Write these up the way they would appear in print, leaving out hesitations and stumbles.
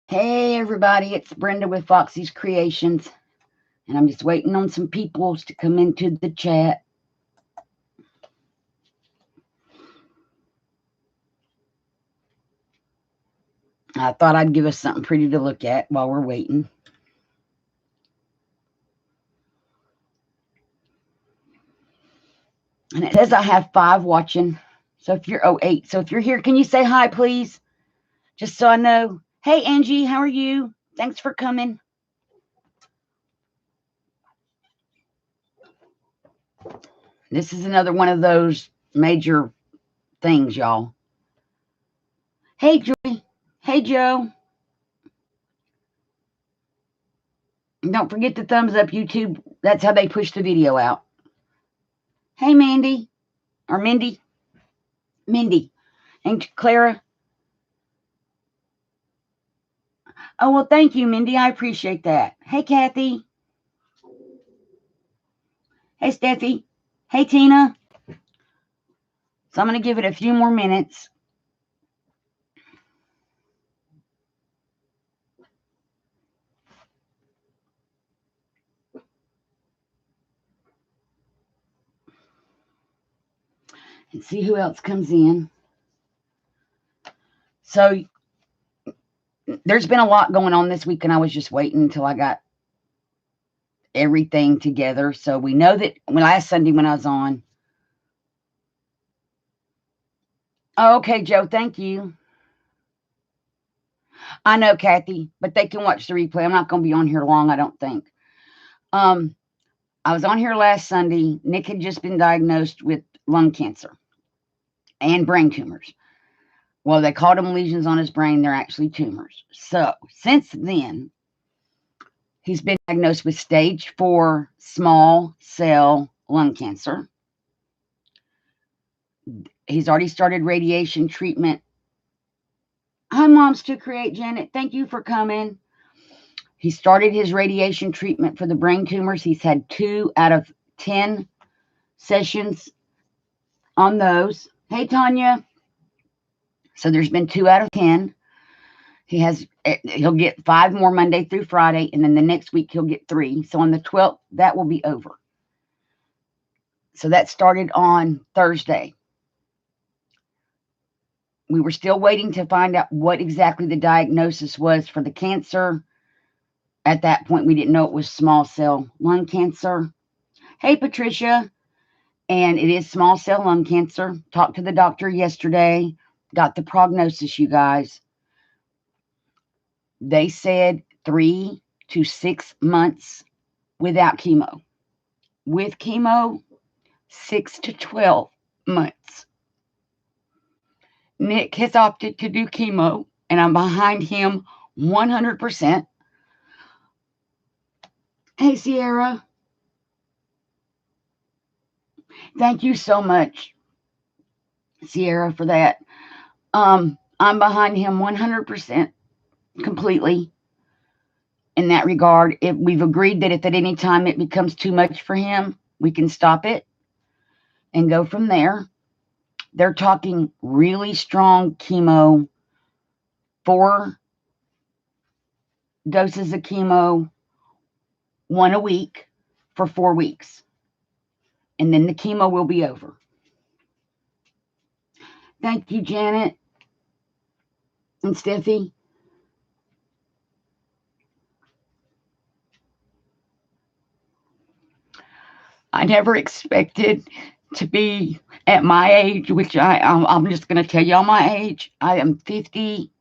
Hey everybody, it's Brenda with Foxy's Creations, and I'm just waiting on some peoples to come into the chat. I thought I'd give us something pretty to look at while we're waiting. And it says I have 5 watching. So if you're 8. So if you're here, can you say hi, please? Just so I know. Hey Angie, how are you? Thanks for coming. This is another one of those major things, y'all. Hey Joy. Hey Joe. Don't forget the thumbs up, YouTube. That's how they push the video out. Hey Mandy. Or Mindy. Mindy. And Clara. Oh, well, thank you, Mindy. I appreciate that. Hey, Kathy. Hey, Steffi. Hey, Tina. So I'm going to give it a few more minutes. And see who else comes in. So there's been a lot going on this week, and I was just waiting until I got everything together. So we know that last Sunday when I was on. Oh, okay, Joe, thank you. I know, Kathy, but they can watch the replay. I'm not going to be on here long, I don't think. I was on here last Sunday. Nick had just been diagnosed with lung cancer and brain tumors. Well, they called them lesions on his brain. They're actually tumors. So since then, he's been diagnosed with stage 4 small cell lung cancer. He's already started radiation treatment. Hi, Moms to Create, Janet. Thank you for coming. He started his radiation treatment for the brain tumors. He's had 2 out of 10 sessions on those. Hey, Tanya. So there's been 2 out of 10. He'll get 5 more Monday through Friday, and then the next week he'll get 3. So on the 12th, that will be over. So that started on Thursday. We were still waiting to find out what exactly the diagnosis was for the cancer. At that point, we didn't know it was small cell lung cancer. Hey, Patricia. And it is small cell lung cancer. Talked to the doctor yesterday. Got the prognosis, you guys. They said 3 to 6 months without chemo. With chemo, 6 to 12 months. Nick has opted to do chemo, and I'm behind him 100%. Hey, Sierra. Thank you so much, Sierra, for that. I'm behind him 100% completely in that regard. If we've agreed that if at any time it becomes too much for him, we can stop it and go from there. They're talking really strong chemo, 4 doses of chemo, 1 a week for 4 weeks. And then the chemo will be over. Thank you, Janet and Steffi. I never expected to be at my age, which I'm just going to tell y'all my age. I am 50.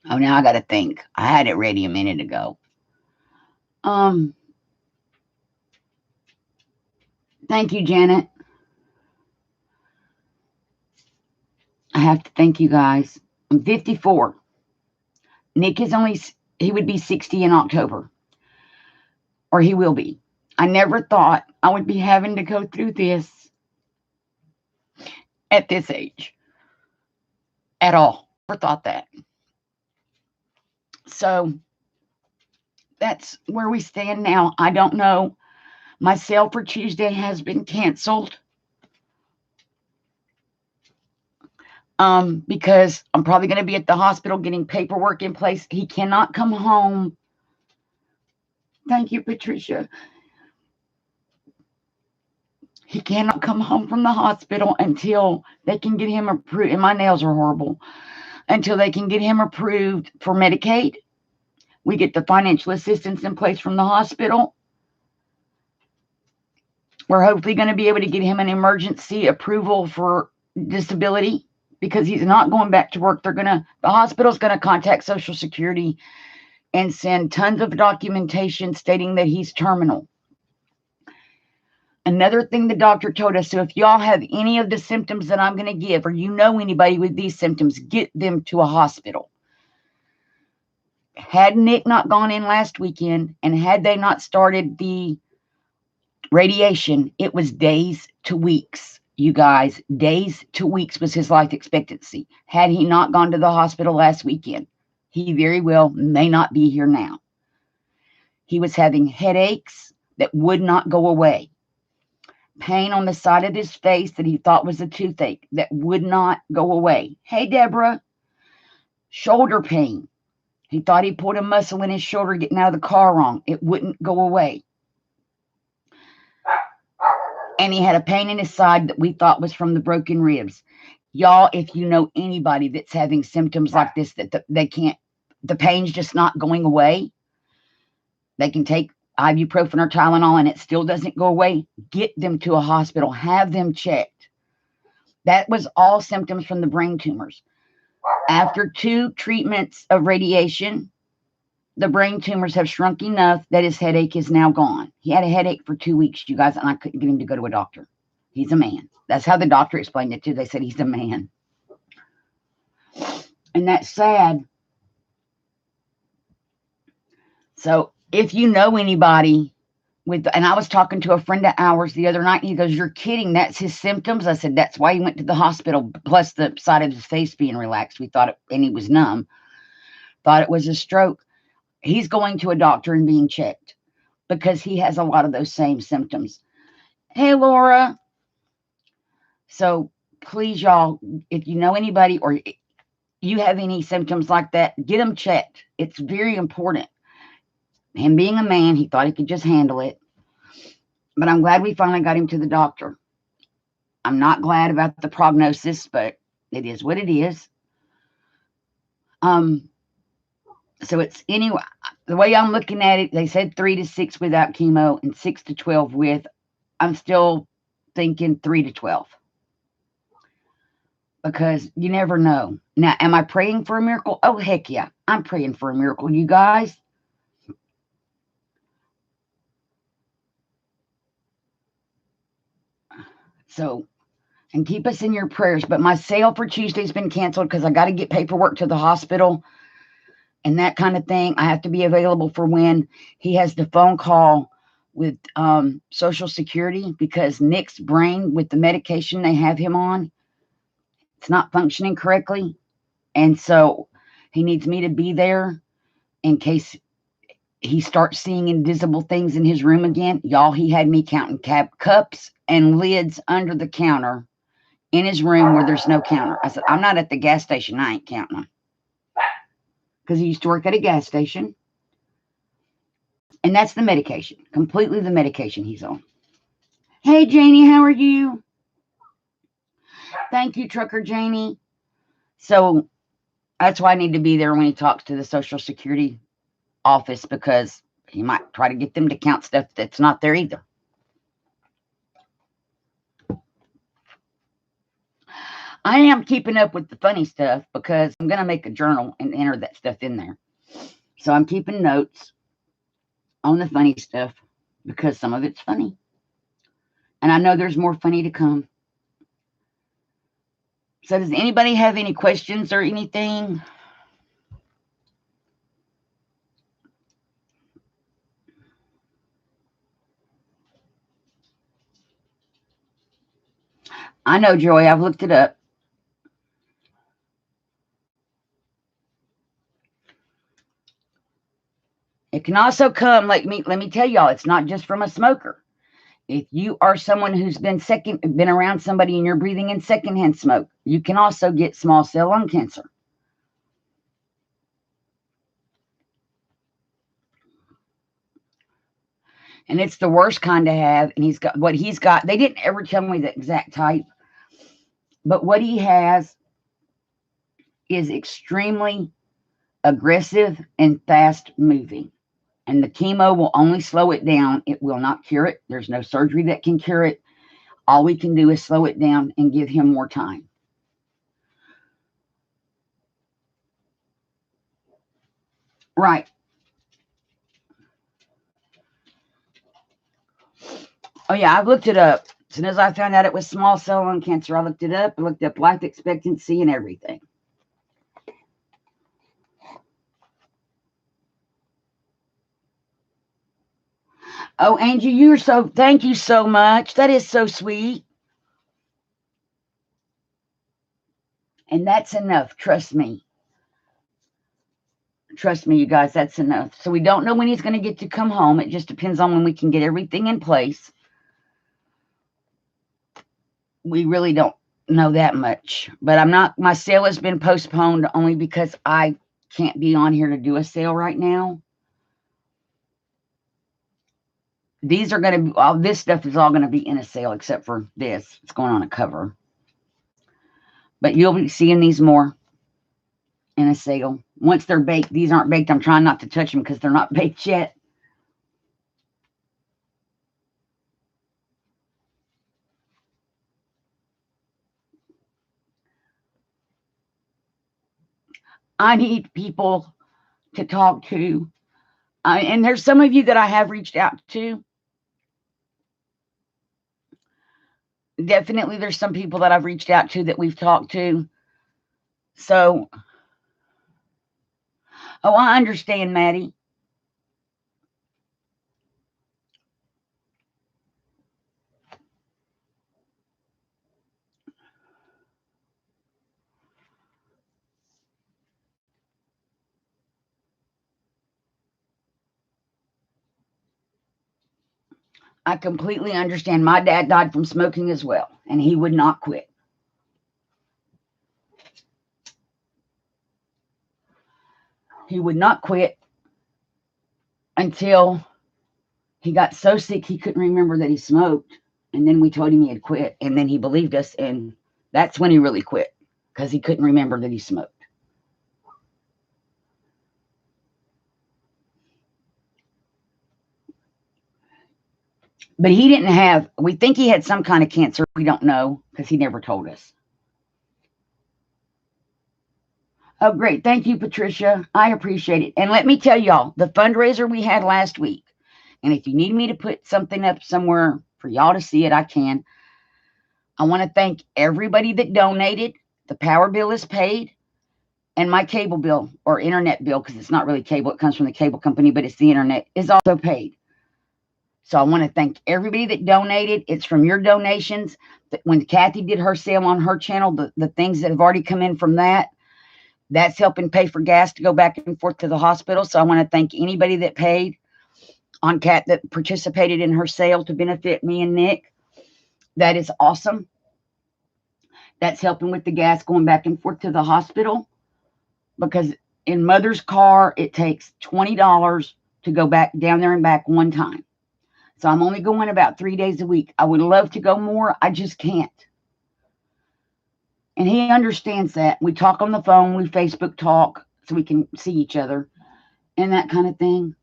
Oh, now I got to think. I had it ready a minute ago. Thank you, Janet. I have to thank you guys. I'm 54. Nick is he would be 60 in October. Or he will be. I never thought I would be having to go through this at this age. At all. Never thought that. So that's where we stand now. I don't know. My sale for Tuesday has been canceled. because I'm probably going to be at the hospital getting paperwork in place. He cannot come home. Thank you, Patricia. He cannot come home from the hospital until they can get him approved. And my nails are horrible. Until they can get him approved for Medicaid. We get the financial assistance in place from the hospital. We're hopefully going to be able to get him an emergency approval for disability because he's not going back to work. The hospital's going to contact Social Security and send tons of documentation stating that he's terminal. Another thing the doctor told us, so if y'all have any of the symptoms that I'm going to give, or you know anybody with these symptoms, get them to a hospital. Had Nick not gone in last weekend, and had they not started the radiation, it was days to weeks, you guys. Days to weeks was his life expectancy. Had he not gone to the hospital last weekend, he very well may not be here now. He was having headaches that would not go away. Pain on the side of his face that he thought was a toothache that would not go away. Hey, Deborah. Shoulder pain. He thought he pulled a muscle in his shoulder getting out of the car wrong. It wouldn't go away. And he had a pain in his side that we thought was from the broken ribs. Y'all, if you know anybody that's having symptoms like this, that they can't, the pain's just not going away, they can take ibuprofen or Tylenol and it still doesn't go away, get them to a hospital, have them checked. That was all symptoms from the brain tumors. After 2 treatments of radiation, the brain tumors have shrunk enough that his headache is now gone. He had a headache for 2 weeks, you guys, and I couldn't get him to go to a doctor. He's a man. That's how the doctor explained it too. They said he's a man. And that's sad. So if you know anybody with, and I was talking to a friend of ours the other night, and he goes, "You're kidding, that's his symptoms?" I said, "That's why he went to the hospital, plus the side of his face being relaxed. We thought it, and he was numb, thought it was a stroke." He's going to a doctor and being checked because he has a lot of those same symptoms. Hey, Laura. So please, y'all, if you know anybody or you have any symptoms like that, get them checked. It's very important. Him being a man, he thought he could just handle it. But I'm glad we finally got him to the doctor. I'm not glad about the prognosis, but it is what it is. So it's, anyway, the way I'm looking at it, they said 3 to 6 without chemo and 6 to 12 with. I'm still thinking 3 to 12. Because you never know. Now, am I praying for a miracle? Oh, heck yeah. I'm praying for a miracle, you guys. So, and keep us in your prayers. But my sale for Tuesday's been canceled because I got to get paperwork to the hospital and that kind of thing. I have to be available for when he has the phone call with Social Security, because Nick's brain, with the medication they have him on, it's not functioning correctly. And so he needs me to be there in case he starts seeing invisible things in his room again. Y'all, he had me counting cups and lids under the counter in his room where there's no counter. I said, "I'm not at the gas station. I ain't counting them." Because he used to work at a gas station. And that's the medication. Completely the medication he's on. Hey, Janie, how are you? Thank you, Trucker Janie. So that's why I need to be there when he talks to the Social Security office, because he might try to get them to count stuff that's not there either. I am keeping up with the funny stuff because I'm going to make a journal and enter that stuff in there. So I'm keeping notes on the funny stuff because some of it's funny. And I know there's more funny to come. So does anybody have any questions or anything? I know, Joy. I've looked it up. It can also come, let me tell y'all, it's not just from a smoker. If you are someone who's been around somebody and you're breathing in secondhand smoke, you can also get small cell lung cancer. And it's the worst kind to have. And he's got, they didn't ever tell me the exact type, but what he has is extremely aggressive and fast moving. And the chemo will only slow it down. It will not cure it. There's no surgery that can cure it. All we can do is slow it down and give him more time. Right. Oh, yeah, I've looked it up. As soon as I found out it was small cell lung cancer, I looked it up. I looked up life expectancy and everything. Oh, Angie, thank you so much. That is so sweet. And that's enough. Trust me. Trust me, you guys, that's enough. So we don't know when he's going to get to come home. It just depends on when we can get everything in place. We really don't know that much. But my sale has been postponed only because I can't be on here to do a sale right now. These are going to be, all this stuff is all going to be in a sale except for this. It's going on a cover. But you'll be seeing these more in a sale. Once they're baked, these aren't baked. I'm trying not to touch them because they're not baked yet. I need people to talk to. And there's some of you that I have reached out to. Definitely there's some people that I've reached out to that we've talked to. So, I understand, Maddie. I completely understand. My dad died from smoking as well, and he would not quit. He would not quit until he got so sick he couldn't remember that he smoked. And then we told him he had quit, and then he believed us, and that's when he really quit because he couldn't remember that he smoked. But he didn't have, we think he had some kind of cancer. We don't know because he never told us. Oh, great. Thank you, Patricia. I appreciate it. And let me tell y'all, the fundraiser we had last week, and if you need me to put something up somewhere for y'all to see it, I can. I want to thank everybody that donated. The power bill is paid, and my cable bill or internet bill, because it's not really cable, it comes from the cable company, but it's the internet, is also paid. So I want to thank everybody that donated. It's from your donations. When Kathy did her sale on her channel, the things that have already come in from that's helping pay for gas to go back and forth to the hospital. So I want to thank anybody that paid on Kat that participated in her sale to benefit me and Nick. That is awesome. That's helping with the gas going back and forth to the hospital, because in Mother's car, it takes $20 to go back down there and back one time. So I'm only going about 3 days a week. I would love to go more. I just can't. And he understands that. We talk on the phone. We Facebook talk so we can see each other and that kind of thing.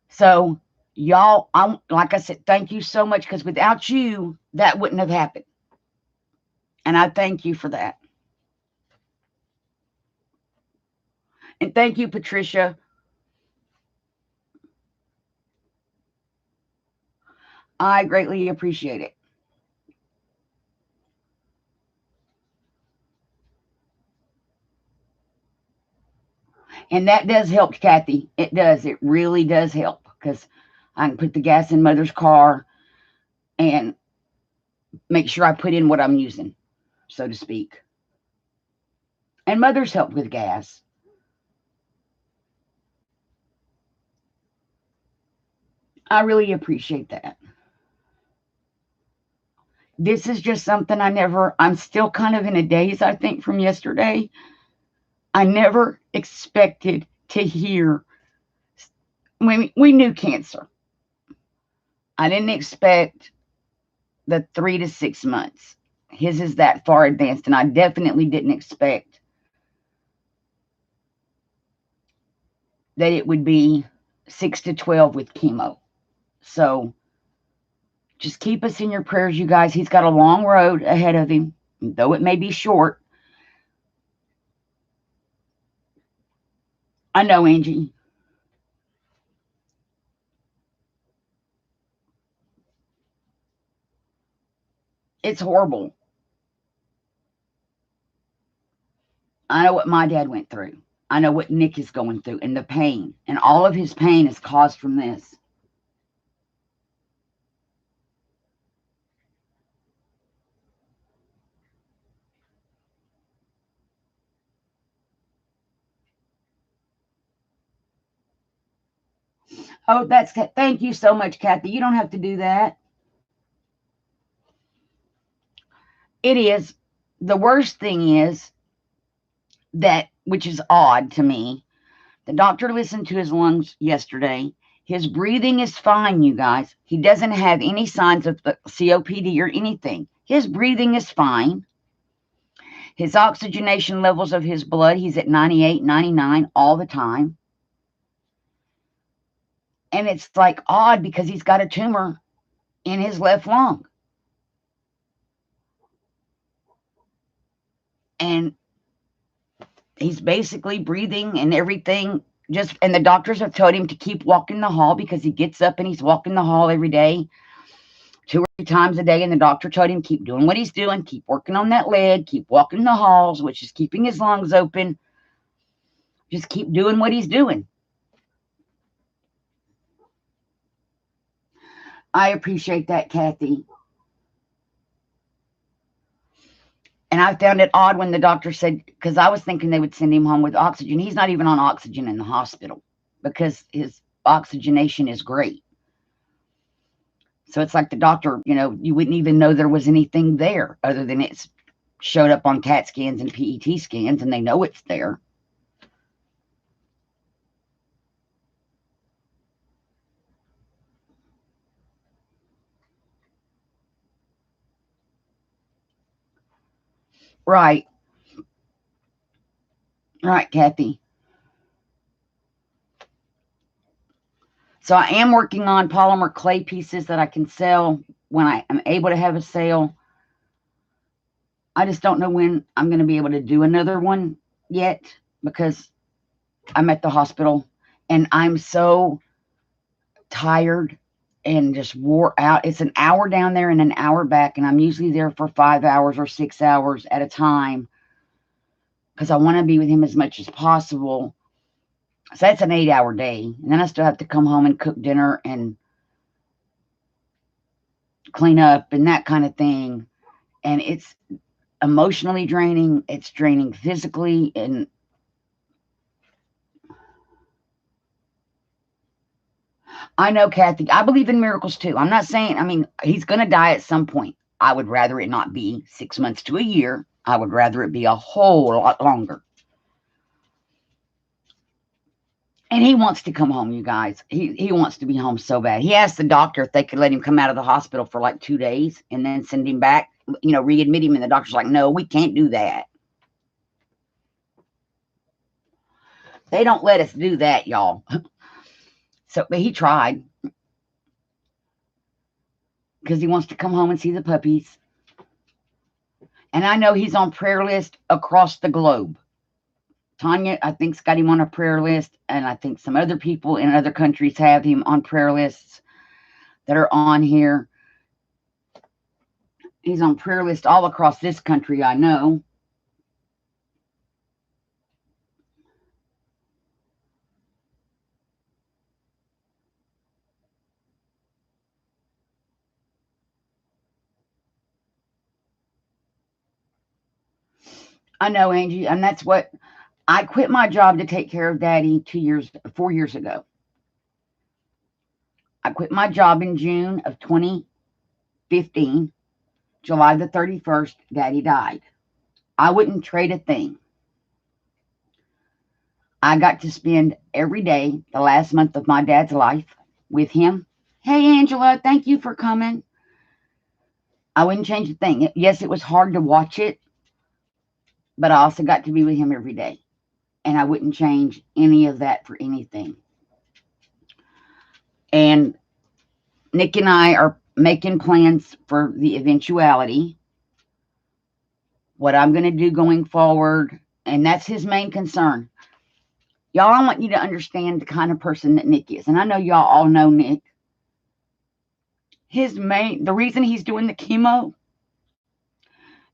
So y'all, like I said, thank you so much, because without you, that wouldn't have happened. And I thank you for that. And thank you, Patricia. I greatly appreciate it. And that does help, Kathy. It does. It really does help, because I can put the gas in Mother's car and make sure I put in what I'm using, so to speak. And Mother's help with gas. I really appreciate that. This is just something I'm still kind of in a daze, I think, from yesterday. I never expected to hear. We knew cancer. I didn't expect the 3 to 6 months. His is that far advanced, and I definitely didn't expect that it would be 6 to 12 with chemo. So just keep us in your prayers, you guys. He's got a long road ahead of him, though it may be short. I know, Angie. It's horrible. I know what my dad went through. I know what Nick is going through and the pain. And all of his pain is caused from this. Oh, thank you so much, Kathy. You don't have to do that. It is. The worst thing is that, which is odd to me, the doctor listened to his lungs yesterday. His breathing is fine, you guys. He doesn't have any signs of the COPD or anything. His breathing is fine. His oxygenation levels of his blood, he's at 98, 99 all the time. And it's like odd because he's got a tumor in his left lung. And he's basically breathing and everything. And the doctors have told him to keep walking the hall because he gets up and he's walking the hall every day, 2 or 3 times a day. And the doctor told him, keep doing what he's doing, keep working on that leg, keep walking the halls, which is keeping his lungs open. Just keep doing what he's doing. I appreciate that, Kathy. And I found it odd when the doctor said, because I was thinking they would send him home with oxygen. He's not even on oxygen in the hospital because his oxygenation is great. So it's like the doctor, you wouldn't even know there was anything there other than it's showed up on CAT scans and PET scans, and they know it's there. Right. Right, Kathy. So I am working on polymer clay pieces that I can sell when I am able to have a sale. I just don't know when I'm going to be able to do another one yet because I'm at the hospital and I'm so tired and just wore out. It's an hour down there and an hour back, and I'm usually there for 5 hours or 6 hours at a time because I want to be with him as much as possible. So that's an 8-hour day. And then I still have to come home and cook dinner and clean up and that kind of thing. And it's emotionally draining. It's draining physically. And I know, Kathy, I believe in miracles too. I'm not saying, he's going to die at some point. I would rather it not be 6 months to a year. I would rather it be a whole lot longer. And he wants to come home, you guys. He wants to be home so bad. He asked the doctor if they could let him come out of the hospital for like 2 days and then send him back, readmit him. And the doctor's like, no, we can't do that. They don't let us do that, y'all. But he tried because he wants to come home and see the puppies. And I know he's on prayer list across the globe. Tanya, I think, has got him on a prayer list, and I think some other people in other countries have him on prayer lists that are on here. He's on prayer list all across this country, I know. I know, Angie, and that's what I quit my job to take care of Daddy 4 years ago. I quit my job in June of 2015. July the 31st, Daddy died. I wouldn't trade a thing. I got to spend every day the last month of my dad's life with him. Hey, Angela, thank you for coming. I wouldn't change a thing. Yes, it was hard to watch it, but I also got to be with him every day. And I wouldn't change any of that for anything. And Nick and I are making plans for the eventuality, what I'm going to do going forward. And that's his main concern. Y'all, I want you to understand the kind of person that Nick is. And I know y'all all know Nick. The reason he's doing the chemo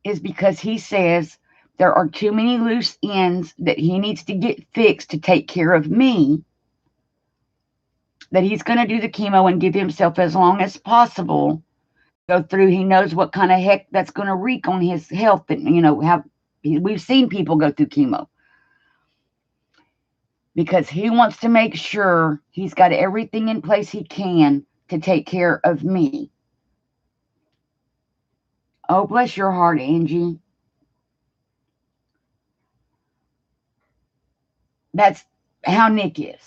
is because he says there are too many loose ends that he needs to get fixed to take care of me, that he's going to do the chemo and give himself as long as possible. Go through, he knows what kind of heck that's going to wreak on his health. And, we've seen people go through chemo. Because he wants to make sure he's got everything in place he can to take care of me. Oh, bless your heart, Angie. That's how Nick is.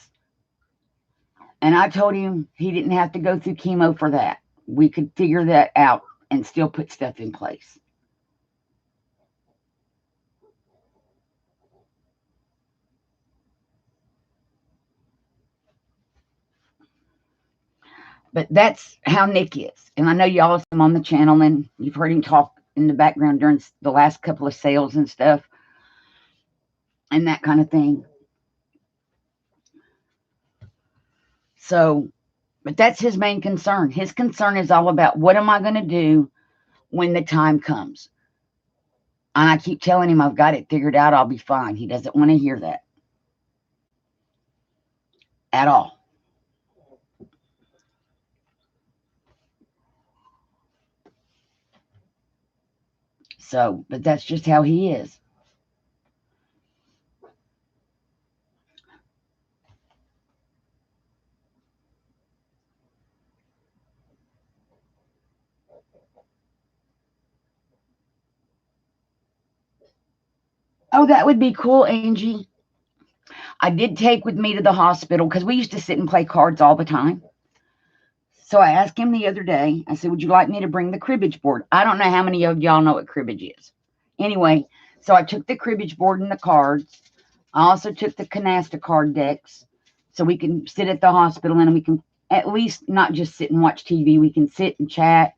And I told him he didn't have to go through chemo for that. We could figure that out and still put stuff in place. But that's how Nick is. And I know y'all see him on the channel and you've heard him talk in the background during the last couple of sales and stuff and that kind of thing. So, but that's his main concern. His concern is all about what am I going to do when the time comes? And I keep telling him I've got it figured out. I'll be fine. He doesn't want to hear that at all. So, but that's just how he is. Oh, that would be cool, Angie. I did take with me to the hospital because we used to sit and play cards all the time. So I asked him the other day, I said, would you like me to bring the cribbage board? I don't know how many of y'all know what cribbage is. Anyway, so I took the cribbage board and the cards. I also took the canasta card decks so we can sit at the hospital and we can at least not just sit and watch TV. We can sit and chat,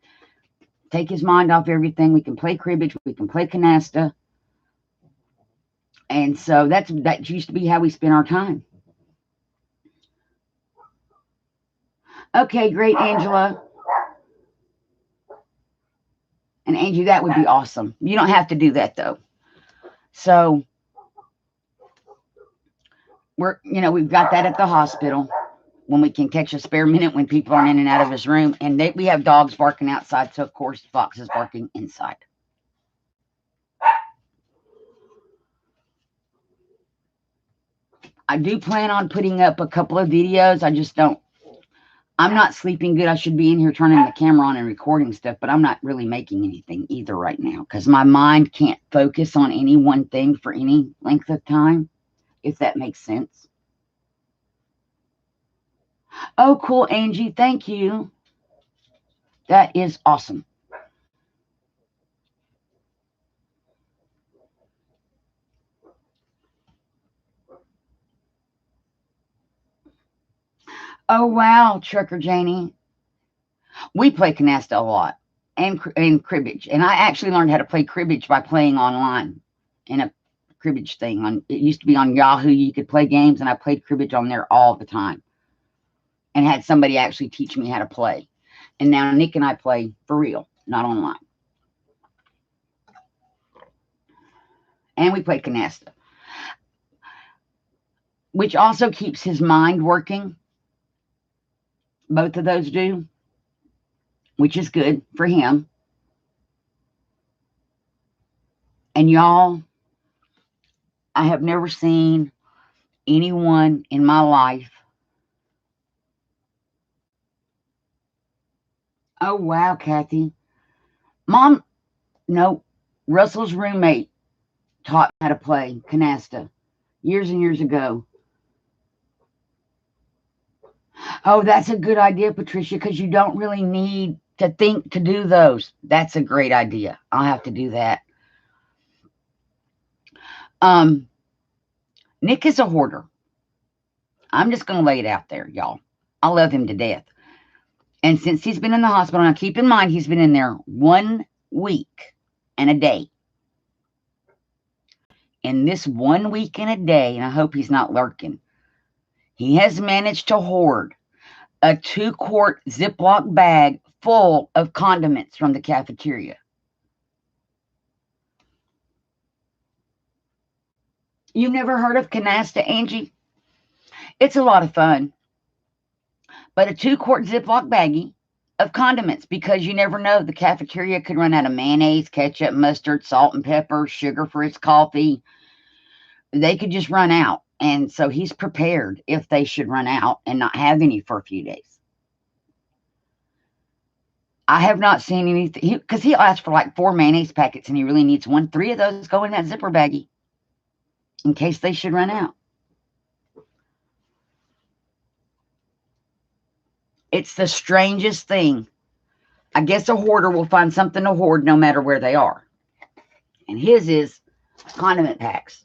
take his mind off everything. We can play cribbage. We can play canasta. And so that used to be how we spent our time. Okay, great, Angela. And Angie, that would be awesome. You don't have to do that, though. So, we've got that at the hospital when we can catch a spare minute when people aren't in and out of his room. And we have dogs barking outside, so, of course, Fox is barking inside. I do plan on putting up a couple of videos. I just don't. I'm not sleeping good. I should be in here turning the camera on and recording stuff, but I'm not really making anything either right now because my mind can't focus on any one thing for any length of time, if that makes sense. Oh, cool, Angie. Thank you. That is awesome. Oh, wow, Trucker Janie. We play canasta a lot and cribbage. And I actually learned how to play cribbage by playing online in a cribbage thing. It used to be on Yahoo. You could play games, and I played cribbage on there all the time and had somebody actually teach me how to play. And now Nick and I play for real, not online. And we play canasta, which also keeps his mind working. Both of those do, which is good for him. And y'all, I have never seen anyone in my life Oh, wow, Kathy. Mom, no, Russell's roommate taught me how to play canasta years and years ago. Oh, that's a good idea, Patricia, because you don't really need to think to do those. That's a great idea. I'll have to do that. Nick is a hoarder. I'm just going to lay it out there, y'all. I love him to death. And since he's been in the hospital, now keep in mind he's been in there 1 week and a day. In this 1 week and a day, and I hope he's not lurking, he has managed to hoard a 2-quart Ziploc bag full of condiments from the cafeteria. You've never heard of canasta, Angie? It's a lot of fun. But a 2-quart Ziploc baggie of condiments, because you never know. The cafeteria could run out of mayonnaise, ketchup, mustard, salt and pepper, sugar for his coffee. They could just run out. And so he's prepared if they should run out and not have any for a few days. I have not seen anything, because he'll ask for like 4 mayonnaise packets and he really needs 1. 3 of those go in that zipper baggie in case they should run out. It's the strangest thing. I guess a hoarder will find something to hoard no matter where they are. And his is condiment packs.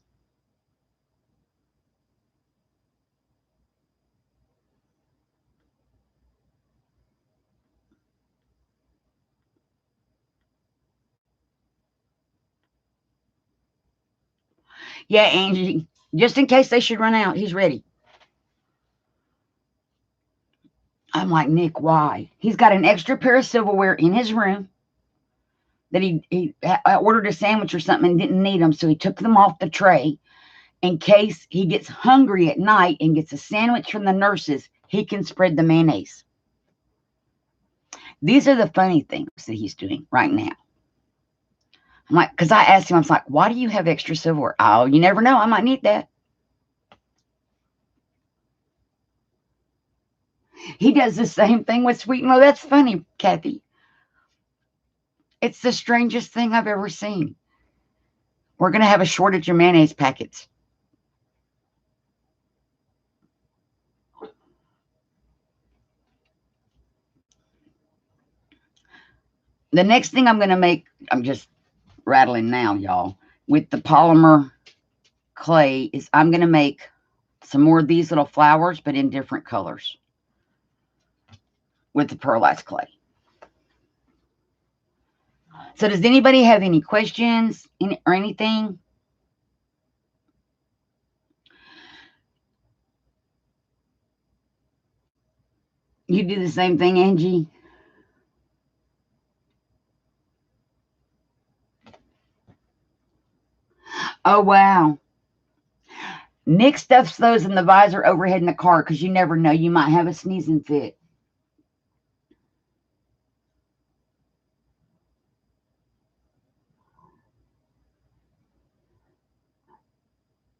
Yeah, Angie, just in case they should run out, he's ready. I'm like, Nick, why? He's got an extra pair of silverware in his room that he ordered a sandwich or something and didn't need them, so he took them off the tray in case he gets hungry at night and gets a sandwich from the nurses, he can spread the mayonnaise. These are the funny things that he's doing right now. I'm like, because I asked him, I was like, why do you have extra silverware? Oh, you never know. I might need that. He does the same thing with sweet and low. That's funny, Kathy. It's the strangest thing I've ever seen. We're going to have a shortage of mayonnaise packets. The next thing I'm going to make, I'm just rattling now, y'all, with the polymer clay, is I'm going to make some more of these little flowers, but in different colors with the pearlized clay. So does anybody have any questions or anything? You do the same thing, Angie? Oh, wow. Nick stuffs those in the visor overhead in the car because you never know. You might have a sneezing fit.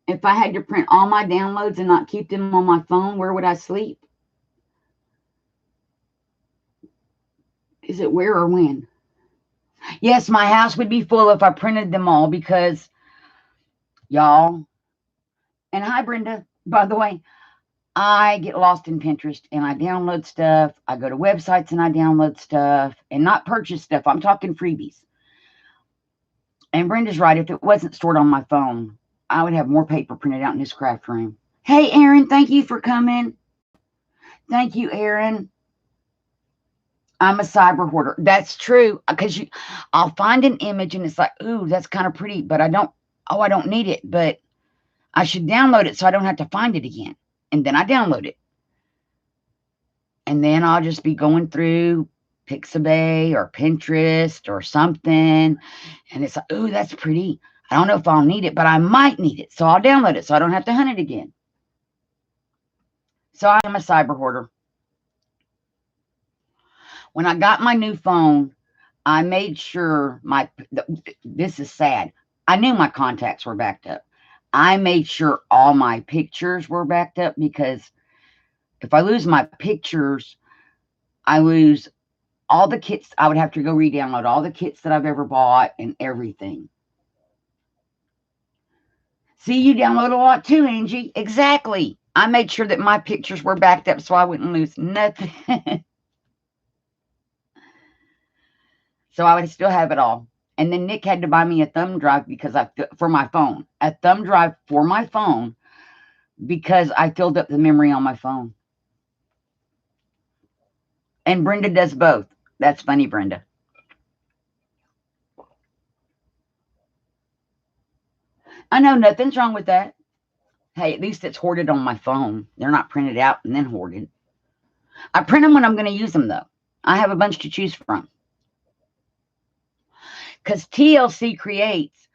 If I had to print all my downloads and not keep them on my phone, where would I sleep? Is it where or when? Yes, my house would be full if I printed them all because, y'all, and hi, Brenda, by the way, I get lost in Pinterest and I download stuff. I go to websites and I download stuff and not purchase stuff. I'm talking freebies. And Brenda's right. If it wasn't stored on my phone, I would have more paper printed out in this craft room. Hey, Aaron, thank you for coming. Thank you, Aaron. I'm a cyber hoarder. That's true. Because I'll find an image and it's like, ooh, that's kind of pretty, but I don't need it. But I should download it so I don't have to find it again. And then I download it. And then I'll just be going through Pixabay or Pinterest or something. And it's like, ooh, that's pretty. I don't know if I'll need it, but I might need it. So I'll download it so I don't have to hunt it again. So I'm a cyber hoarder. When I got my new phone, I made sure this is sad. I knew my contacts were backed up. I made sure all my pictures were backed up because if I lose my pictures, I lose all the kits. I would have to go re-download all the kits that I've ever bought and everything. See, you download a lot too, Angie. Exactly. I made sure that my pictures were backed up so I wouldn't lose nothing. So I would still have it all. And then Nick had to buy me a thumb drive because for my phone. A thumb drive for my phone because I filled up the memory on my phone. And Brenda does both. That's funny, Brenda. I know, nothing's wrong with that. Hey, at least it's hoarded on my phone. They're not printed out and then hoarded. I print them when I'm going to use them, though. I have a bunch to choose from. Because TLC Creates,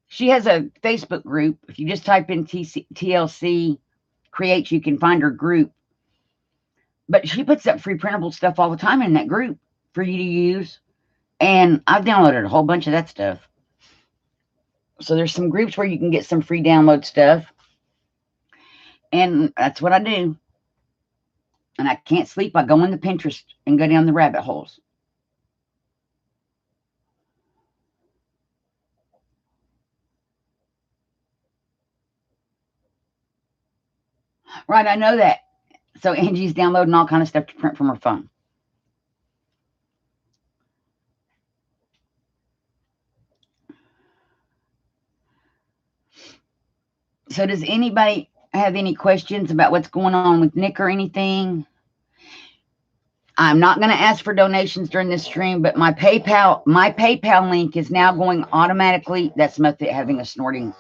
she has a Facebook group. If you just type in TLC Creates, you can find her group. But she puts up free printable stuff all the time in that group for you to use. And I've downloaded a whole bunch of that stuff. So there's some groups where you can get some free download stuff. And that's what I do. And I can't sleep. I go into Pinterest and go down the rabbit holes. Right, I know that. So Angie's downloading all kind of stuff to print from her phone. So does anybody have any questions about what's going on with Nick or anything? I'm not going to ask for donations during this stream, but my PayPal link is now going automatically. That's Muffet having a snorting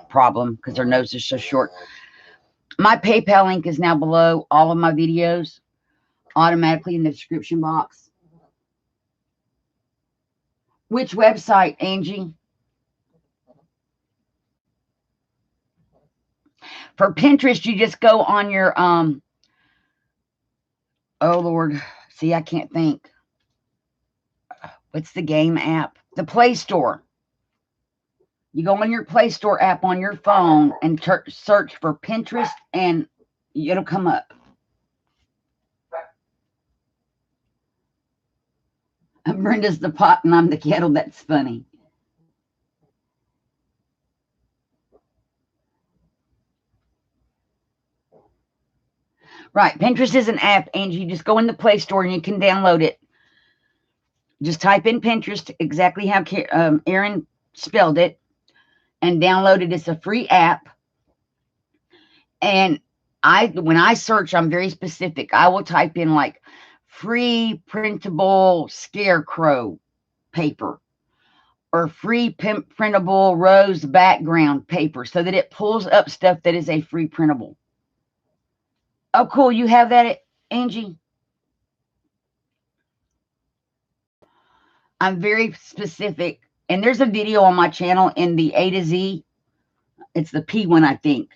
problem because her nose is so short. My PayPal link is now below all of my videos, automatically in the description box. Which website, Angie? For Pinterest, you just go on your oh Lord, see, I can't think. What's the game app? The Play Store. You go on your Play Store app on your phone and search for Pinterest, and it'll come up. Brenda's the pot and I'm the kettle. That's funny. Right. Pinterest is an app, Angie. You just go in the Play Store and you can download it. Just type in Pinterest, exactly how Erin spelled it, and download it. It's a free app. And when I search, I'm very specific. I will type in like free printable scarecrow paper or free printable rose background paper so that it pulls up stuff that is a free printable. Oh, cool. You have that, Angie? I'm very specific. And there's a video on my channel in the A to Z. It's the P one, I think,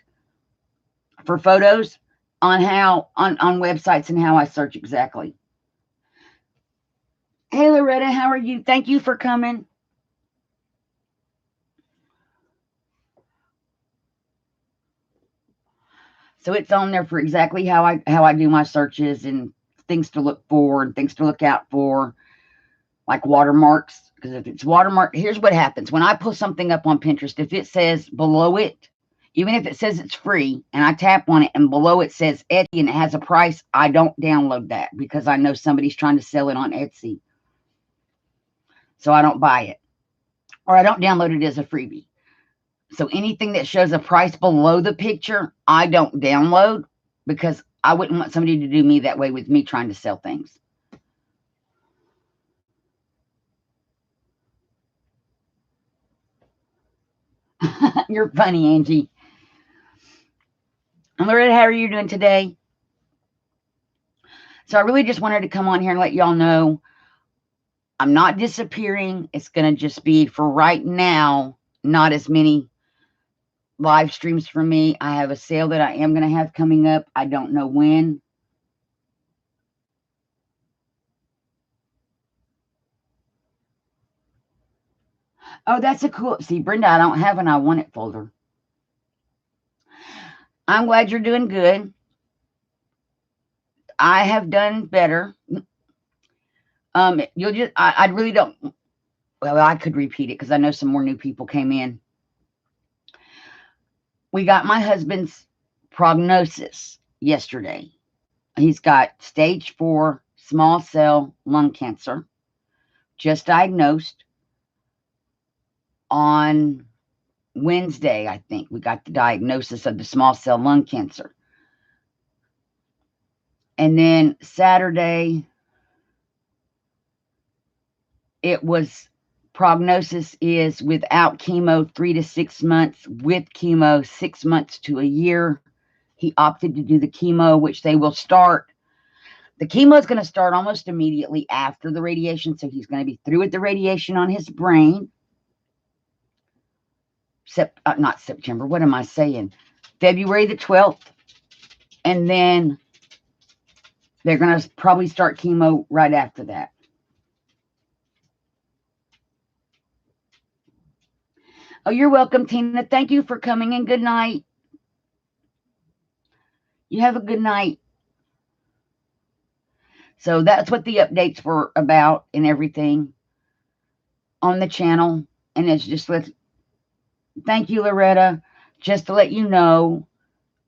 for photos on how on websites and how I search exactly. Hey, Loretta, how are you? Thank you for coming. So it's on there for exactly how I do my searches and things to look for and things to look out for, like watermarks. Because if it's watermark, here's what happens. When I pull something up on Pinterest, if it says below it, even if it says it's free and I tap on it and below it says Etsy and it has a price, I don't download that because I know somebody's trying to sell it on Etsy. So I don't buy it. Or I don't download it as a freebie. So anything that shows a price below the picture, I don't download because I wouldn't want somebody to do me that way with me trying to sell things. You're funny, Angie. Loretta, how are you doing today? So I really just wanted to come on here and let y'all know I'm not disappearing. It's going to just be, for right now, not as many live streams for me. I have a sale that I am going to have coming up. I don't know when. Oh, that's a cool. See, Brenda, I don't have an I want it folder. I'm glad you're doing good. I have done better. You'll just, I really don't, well, I could repeat it because I know some more new people came in. We got my husband's prognosis yesterday. He's got stage 4 small cell lung cancer, just diagnosed on Wednesday, I think. We got the diagnosis of the small cell lung cancer. And then Saturday, it was prognosis is without chemo 3 to 6 months, with chemo 6 months to a year. He opted to do the chemo, which they will start. The chemo is going to start almost immediately after the radiation, so he's going to be through with the radiation on his brain. Not September, what am I saying? February the 12th. And then they're going to probably start chemo right after that. Oh, you're welcome, Tina. Thank you for coming, and good night. You have a good night. So that's what the updates were about and everything on the channel. And it's just thank you, Loretta. Just to let you know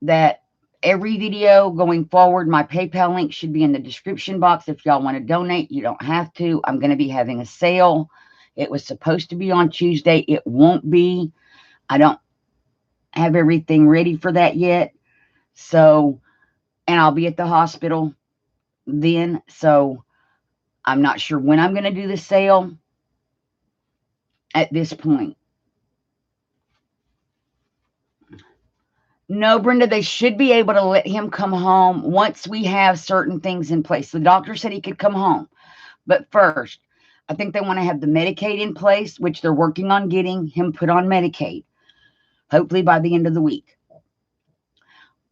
that every video going forward, my PayPal link should be in the description box. If y'all want to donate, you don't have to. I'm going to be having a sale. It was supposed to be on Tuesday. It won't be. I don't have everything ready for that yet. So, and I'll be at the hospital then. So I'm not sure when I'm going to do the sale at this point. No, Brenda, they should be able to let him come home once we have certain things in place. The doctor said he could come home. But first, I think they want to have the Medicaid in place, which they're working on getting him put on Medicaid, hopefully by the end of the week.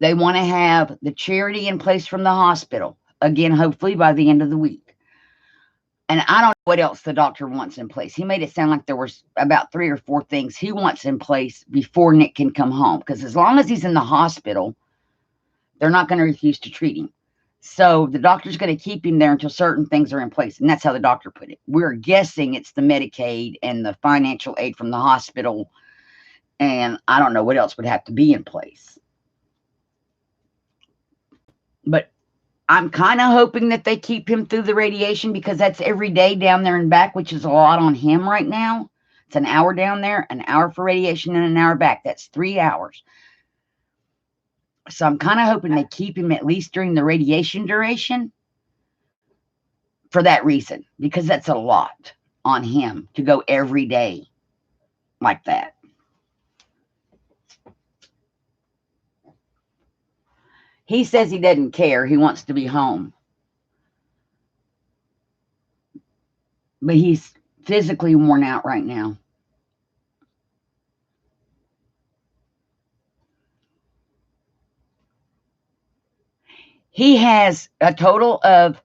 They want to have the charity in place from the hospital, again, hopefully by the end of the week. And I don't know what else the doctor wants in place. He made it sound like there was about 3 or 4 things he wants in place before Nick can come home. Because as long as he's in the hospital, they're not going to refuse to treat him. So the doctor's going to keep him there until certain things are in place. And that's how the doctor put it. We're guessing it's the Medicaid and the financial aid from the hospital. And I don't know what else would have to be in place. But I'm kind of hoping that they keep him through the radiation, because that's every day down there and back, which is a lot on him right now. It's an hour down there, an hour for radiation, and an hour back. That's 3 hours. So I'm kind of hoping they keep him at least during the radiation duration for that reason, because that's a lot on him to go every day like that. He says he doesn't care. He wants to be home. But he's physically worn out right now. He has a total of,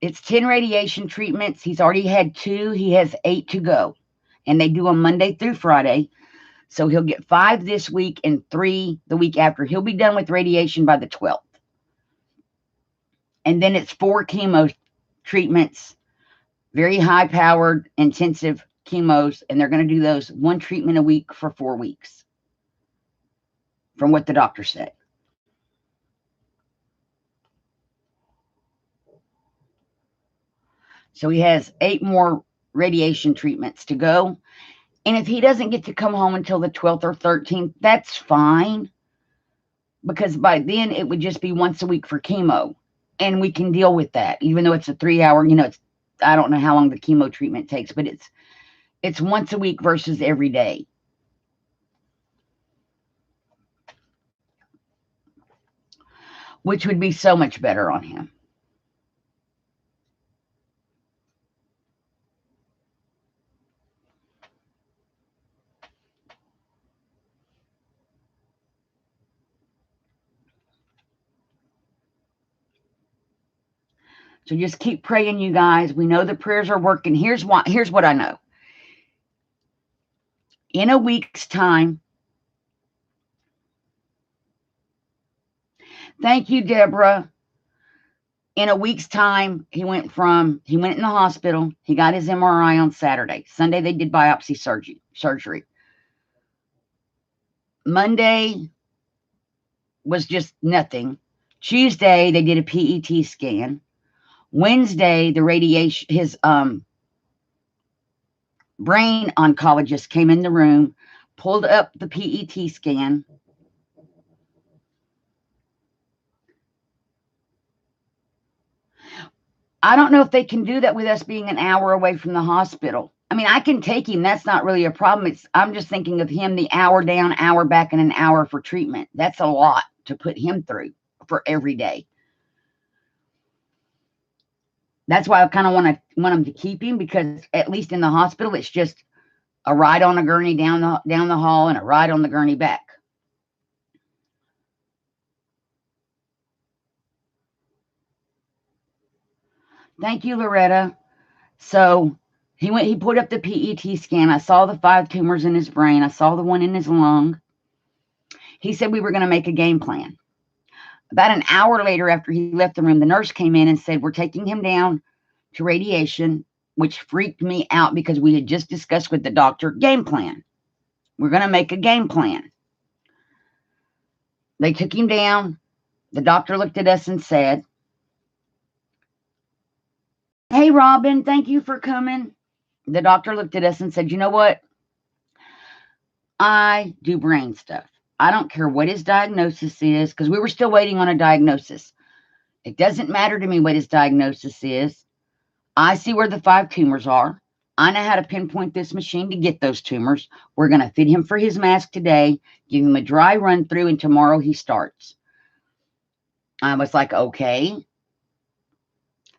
it's 10 radiation treatments. He's already had 2. He has 8 to go. And they do them Monday through Friday. So he'll get 5 this week and 3 the week after. He'll be done with radiation by the 12th. And then it's 4 chemo treatments, very high-powered, intensive chemos. And they're going to do those 1 treatment a week for 4 weeks, from what the doctor said. So he has 8 more radiation treatments to go. And if he doesn't get to come home until the 12th or 13th, that's fine. Because by then it would just be once a week for chemo. And we can deal with that, even though it's a 3-hour, I don't know how long the chemo treatment takes, but it's once a week versus every day. Which would be so much better on him. So just keep praying, you guys. We know the prayers are working. Here's what I know. In a week's time, thank you, Deborah. In a week's time, he went in the hospital. He got his MRI on Saturday. Sunday, they did biopsy surgery. Monday was just nothing. Tuesday, they did a PET scan. Wednesday, the radiation, his brain oncologist came in the room, pulled up the PET scan. I don't know if they can do that with us being an hour away from the hospital. I mean, I can take him. That's not really a problem. I'm just thinking of him, the hour down, hour back, and an hour for treatment. That's a lot to put him through for every day. That's why I kind of want them to keep him, because at least in the hospital, it's just a ride on a gurney down the hall and a ride on the gurney back. Thank you, Loretta. So he put up the PET scan. I saw the 5 tumors in his brain. I saw the one in his lung. He said we were going to make a game plan. About an hour later, after he left the room, the nurse came in and said, we're taking him down to radiation, which freaked me out because we had just discussed with the doctor game plan. We're going to make a game plan. They took him down. The doctor looked at us and said, hey, Robin, thank you for coming. The doctor looked at us and said, you know what? I do brain stuff. I don't care what his diagnosis is, because we were still waiting on a diagnosis. It doesn't matter to me what his diagnosis is. I see where the 5 tumors are. I know how to pinpoint this machine to get those tumors. We're going to fit him for his mask today, give him a dry run through, and tomorrow he starts. I was like, okay.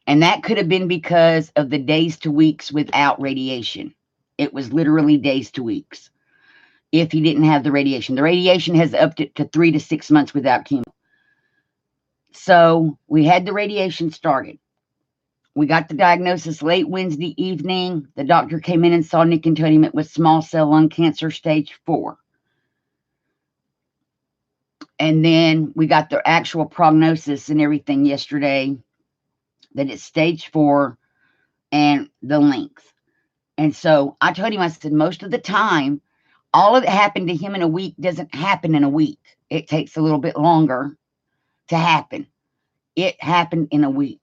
And that could have been because of the days to weeks without radiation. It was literally days to weeks if he didn't have the radiation. The radiation has upped it to 3 to 6 months without chemo. So we had the radiation started. We got the diagnosis late Wednesday evening. The doctor came in and saw Nick and told him it was small cell lung cancer stage 4. And then we got the actual prognosis and everything yesterday, that it's stage 4 and the length. And so I told him, I said, most of the time, all of it happened to him in a week doesn't happen in a week. It takes a little bit longer to happen. It happened in a week.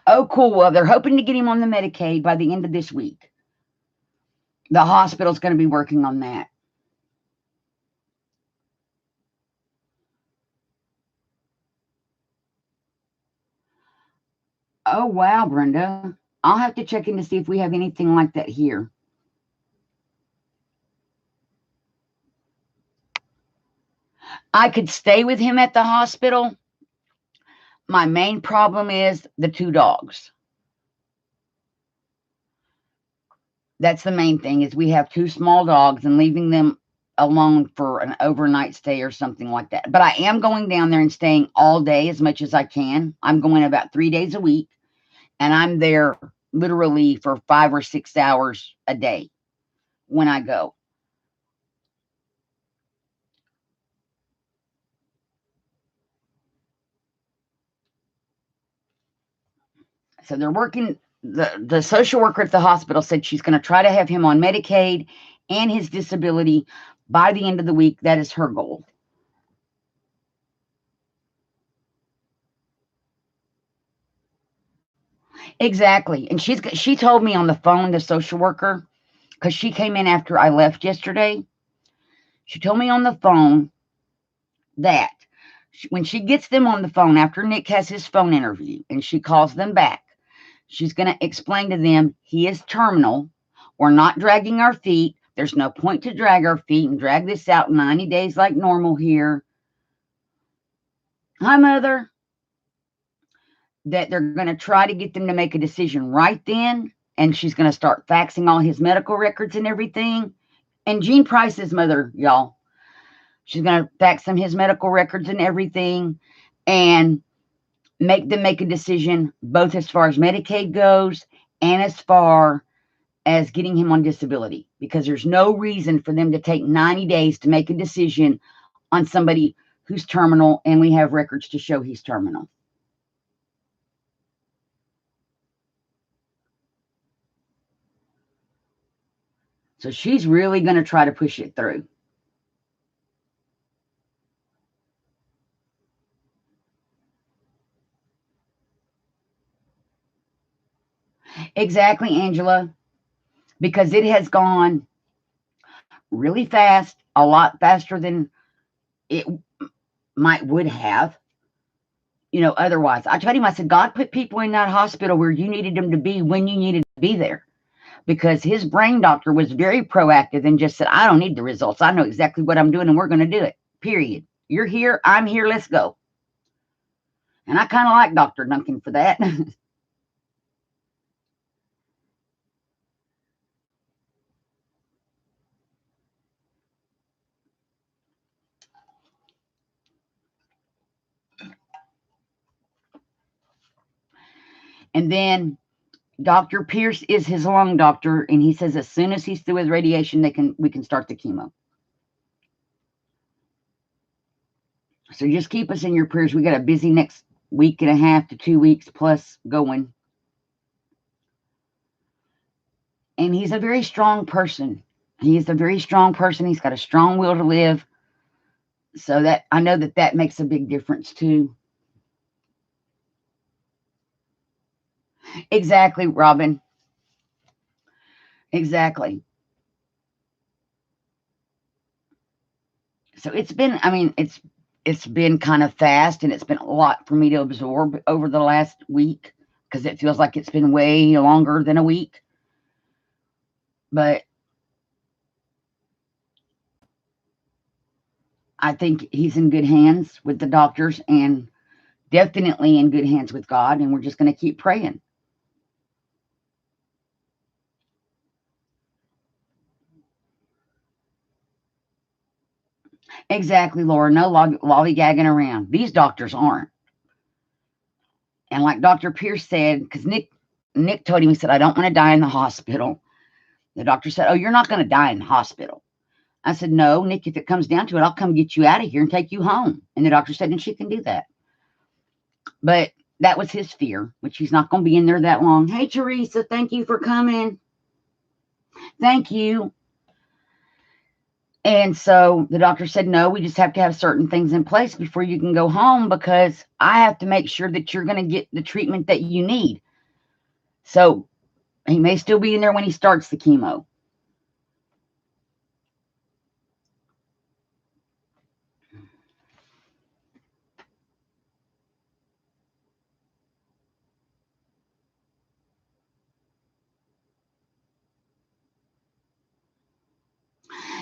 Oh, cool. Well, they're hoping to get him on the Medicaid by the end of this week. The hospital's going to be working on that. Oh, wow, Brenda. I'll have to check in to see if we have anything like that here. I could stay with him at the hospital. My main problem is the 2 dogs. That's the main thing, is we have 2 small dogs, and leaving them alone for an overnight stay or something like that. But I am going down there and staying all day as much as I can. I'm going about 3 days a week, and I'm there literally for 5 or 6 hours a day when I go. So they're working. The social worker at the hospital said she's going to try to have him on Medicaid and his disability by the end of the week. That is her goal. Exactly. And she told me on the phone, the social worker, because she came in after I left yesterday. She told me on the phone that when she gets them on the phone after Nick has his phone interview and she calls them back, she's going to explain to them he is terminal. We're not dragging our feet. There's no point to drag our feet and drag this out 90 days like normal here. Hi, Mother. That they're going to try to get them to make a decision right then. And she's going to start faxing all his medical records and everything. And Gene Price's mother, y'all. She's going to fax them his medical records and everything. And make them make a decision, both as far as Medicaid goes and as far as getting him on disability, because there's no reason for them to take 90 days to make a decision on somebody who's terminal, and we have records to show he's terminal. So she's really going to try to push it through. Exactly, Angela, because it has gone really fast, a lot faster than it would have, otherwise. I told him, I said, God put people in that hospital where you needed them to be when you needed to be there. Because his brain doctor was very proactive and just said, I don't need the results. I know exactly what I'm doing and we're going to do it, period. You're here, I'm here, let's go. And I kind of like Dr. Duncan for that. And then Dr. Pierce is his lung doctor, and he says as soon as he's through with radiation, we can start the chemo. So just keep us in your prayers. We got a busy next week and a half to 2 weeks plus going. And he's a very strong person. He is a very strong person. He's got a strong will to live. So that I know that makes a big difference too. Exactly, Robin. Exactly. So it's been, it's been kind of fast, and it's been a lot for me to absorb over the last week because it feels like it's been way longer than a week. But I think he's in good hands with the doctors and definitely in good hands with God, and we're just going to keep praying. Exactly, Laura. No lollygagging around. These doctors aren't. And like Dr. Pierce said, because Nick told him, he said, I don't want to die in the hospital. The doctor said, oh, you're not going to die in the hospital. I said, no, Nick, if it comes down to it, I'll come get you out of here and take you home. And the doctor said, and she can do that. But that was his fear, which he's not going to be in there that long. Hey, Teresa, thank you for coming. Thank you. And so the doctor said, no, we just have to have certain things in place before you can go home because I have to make sure that you're going to get the treatment that you need. So he may still be in there when he starts the chemo.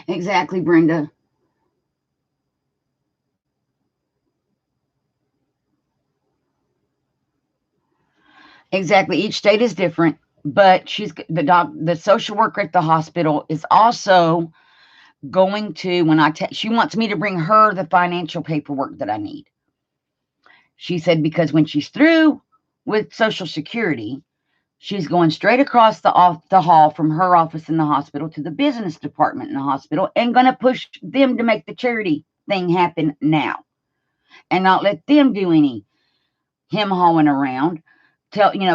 Exactly, Brenda. Exactly. Each state is different, but the social worker at the hospital is also going to, she wants me to bring her the financial paperwork that I need. She said because when she's through with Social Security, she's going straight across the hall from her office in the hospital to the business department in the hospital and going to push them to make the charity thing happen now and not let them do any him-hawing around.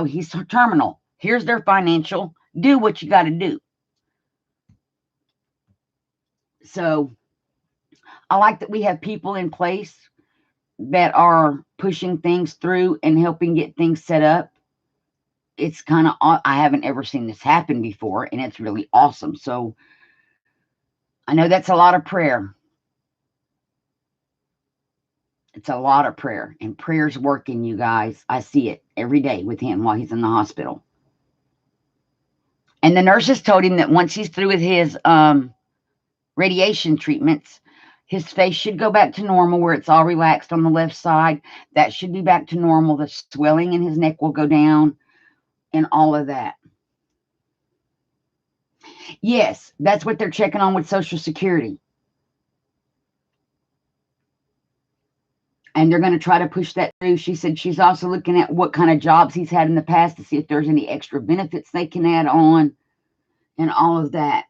He's terminal. Here's their financial. Do what you got to do. So I like that we have people in place that are pushing things through and helping get things set up. It's kind of, I haven't ever seen this happen before, and it's really awesome. So I know that's a lot of prayer. It's a lot of prayer, and prayer's working, you guys. I see it every day with him while he's in the hospital. And the nurses told him that once he's through with his radiation treatments, his face should go back to normal where it's all relaxed on the left side. That should be back to normal. The swelling in his neck will go down and all of that. Yes, that's what they're checking on with Social Security. And they're going to try to push that through. She said she's also looking at what kind of jobs he's had in the past to see if there's any extra benefits they can add on and all of that.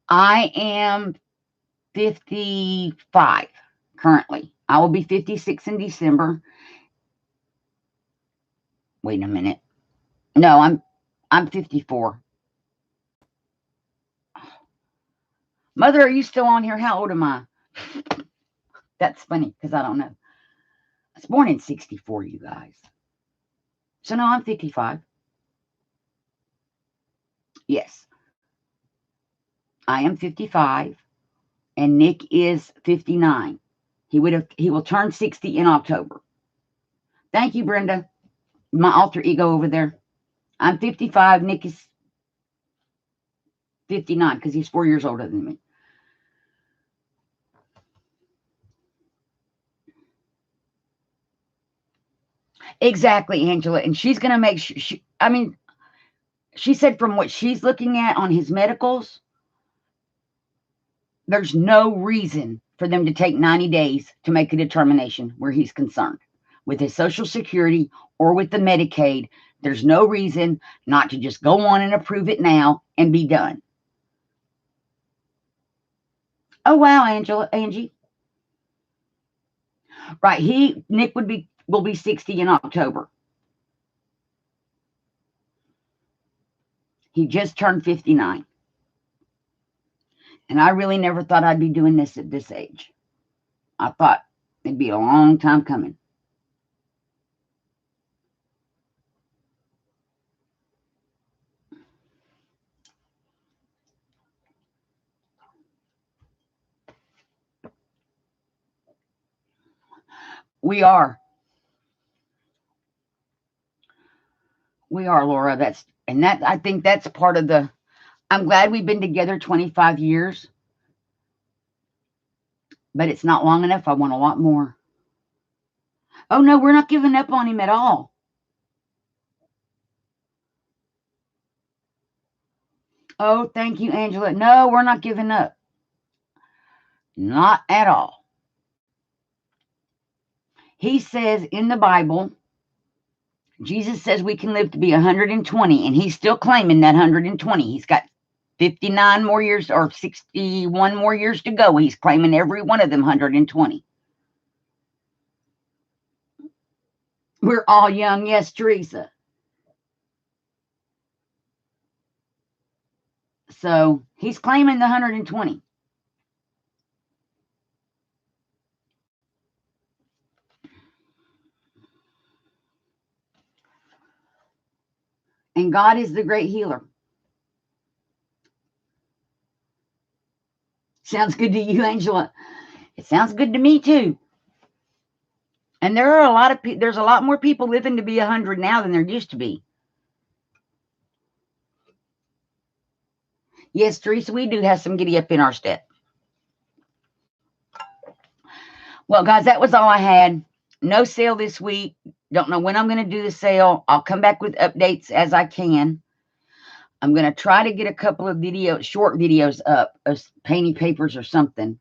I am 55 currently. I will be 56 in December. Wait a minute. No, I'm 54. Mother, are you still on here? How old am I? That's funny because I don't know. I was born in 64, you guys. So no, I'm 55. Yes. I am 55 and Nick is 59. He will turn 60 in October. Thank you, Brenda. My alter ego over there. I'm 55. Nick is 59 because he's 4 years older than me. Exactly, Angela. And she's going to make sure, she said from what she's looking at on his medicals, there's no reason for them to take 90 days to make a determination where he's concerned. With his Social Security or with the Medicaid, there's no reason not to just go on and approve it now and be done. Oh, wow, Angie. Right, Nick will be 60 in October. He just turned 59. And I really never thought I'd be doing this at this age. I thought it'd be a long time coming. We are, Laura. I think that's part of the. I'm glad we've been together 25 years, but it's not long enough. I want a lot more. Oh no, we're not giving up on him at all. Oh, thank you, Angela. No, we're not giving up. Not at all. He says in the Bible, Jesus says we can live to be 120, and he's still claiming that 120. He's got 59 more years or 61 more years to go. He's claiming every one of them 120. We're all young. Yes, Teresa. So he's claiming the 120. And God is the great healer. Sounds good to you, Angela. It sounds good to me too. And there are there's a lot more people living to be 100 now than there used to be. Yes, Teresa, we do have some giddy up in our step. Well, guys, that was all I had. No sale this week. Don't know when I'm going to do the sale. I'll come back with updates as I can. I'm going to try to get a couple of short videos up of painting papers or something.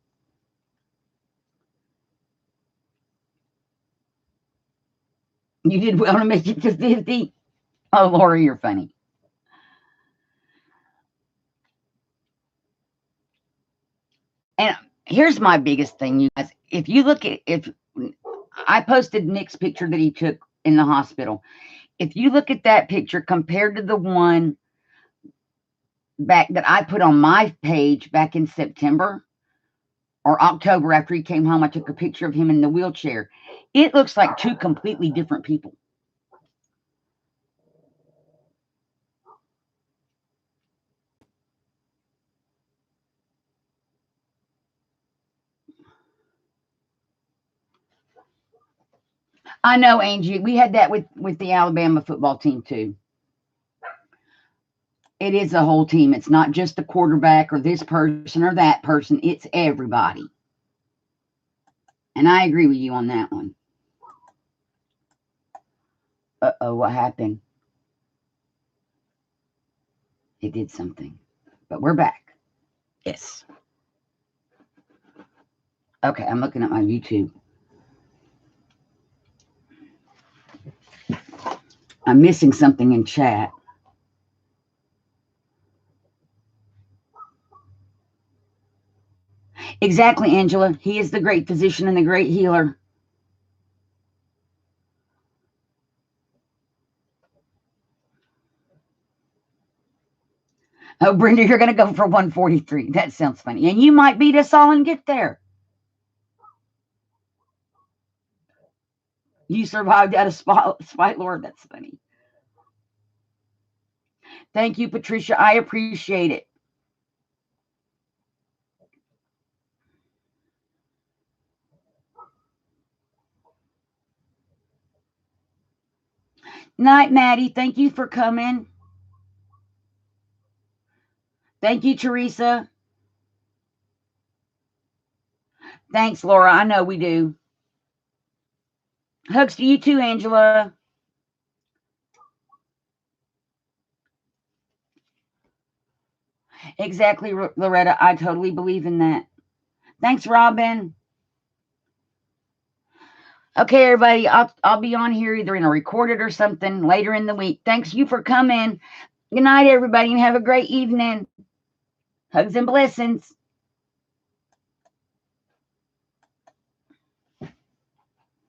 You did well to make it to 50. Oh, Laura, you're funny. And here's my biggest thing, you guys. If you look at, if I posted Nick's picture that he took in the hospital, if you look at that picture compared to the one back that I put on my page back in September or October after he came home, I took a picture of him in the wheelchair. It looks like two completely different people. I know, Angie. We had that with the Alabama football team too. It is a whole team. It's not just the quarterback or this person or that person. It's everybody. And I agree with you on that one. Uh-oh, what happened? It did something. But we're back. Yes. Okay, I'm looking at my YouTube. I'm missing something in chat. Exactly, Angela. He is the great physician and the great healer. Oh, Brenda, you're going to go for 143. That sounds funny. And you might beat us all and get there. You survived out of spite, Lord. That's funny. Thank you, Patricia. I appreciate it. Night, Maddie. Thank you for coming. Thank you, Teresa. Thanks, Laura. I know we do. Hugs to you too, Angela. Exactly, Loretta. I totally believe in that. Thanks, Robin. Okay, everybody. I'll be on here either in a recorded or something later in the week. Thanks you for coming. Good night, everybody, and have a great evening. Hugs and blessings.